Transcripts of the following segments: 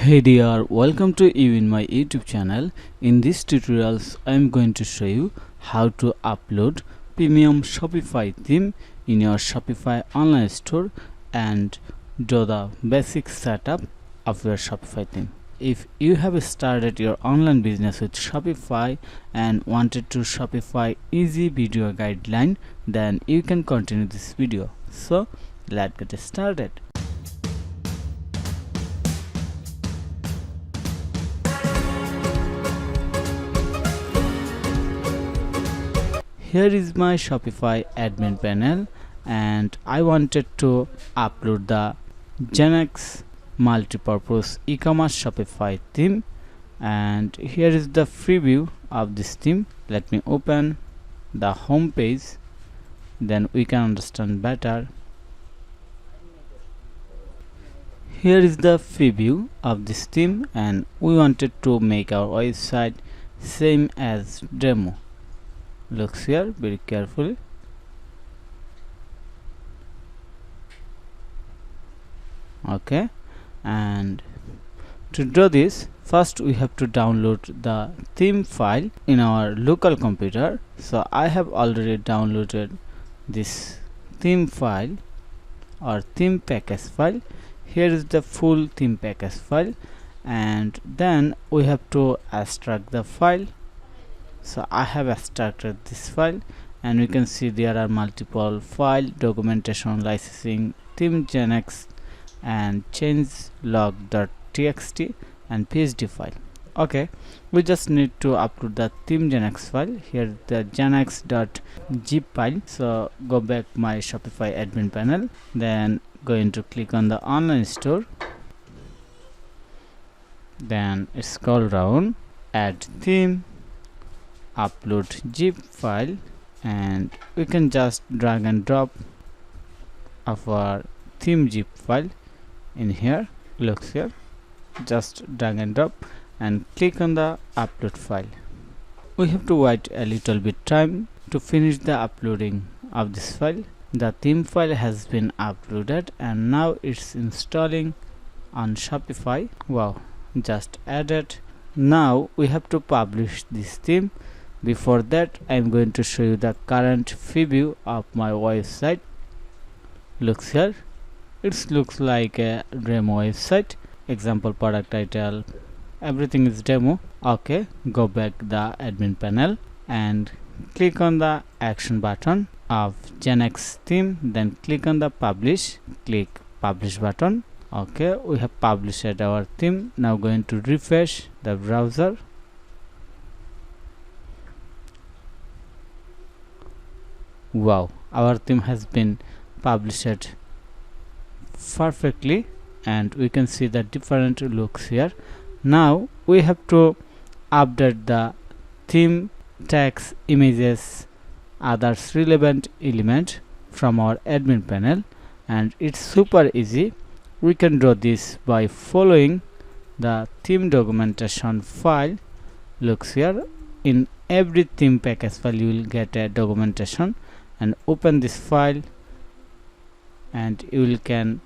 Hey there, welcome to you in my YouTube channel. In this tutorials I am going to show you how to upload premium Shopify theme in your Shopify online store and do the basic setup of your Shopify theme. If you have started your online business with Shopify and wanted to Shopify easy video guideline, then you can continue this video. So let's get started. Here is my Shopify admin panel and I wanted to upload the Genex multi-purpose e-commerce Shopify theme, and here is the preview of this theme. Let me open the home page, then we can understand better. Here is the preview of this theme and we wanted to make our website same as demo. Looks here very carefully. Okay, and to do this, first we have to download the theme file in our local computer. So I have already downloaded this theme file or theme package file. Here is the full theme package file, and then we have to extract the file. So I have extracted this file and we can see there are multiple file, documentation, licensing, theme Genex and changelog.txt and PSD file. Okay, we just need to upload the theme Genex file. Here the genex.zip file. So go back my Shopify admin panel, then going to click on the online store, then scroll down, add theme, upload zip file, and we can just drag and drop our theme zip file in here. Looks here, just drag and drop and click on the upload file. We have to wait a little bit time to finish the uploading of this file. The theme file has been uploaded and now it's installing on Shopify. Wow, just added. Now we have to publish this theme. Before that, I am going to show you the current preview of my website. Looks here, it looks like a demo website. Example, product title, everything is demo. Okay, go back the admin panel and click on the action button of Genex theme, then click on the publish, click publish button. Okay, we have published our theme. Now going to refresh the browser. Wow, our theme has been published perfectly and we can see the different looks here. Now we have to update the theme, text, images, others relevant element from our admin panel, and it's super easy. We can do this by following the theme documentation file. Looks here, in every theme package file you will get a documentation, and open this file and you will can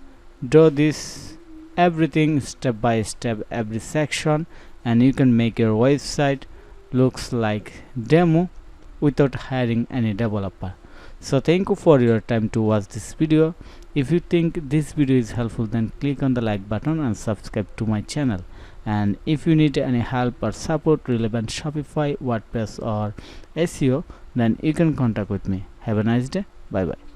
do this everything step by step, every section, and you can make your website looks like demo without hiring any developer. So thank you for your time to watch this video. If you think this video is helpful, then click on the like button and subscribe to my channel. And if you need any help or support relevant Shopify, WordPress or SEO, then you can contact with me. Have a nice day. Bye bye.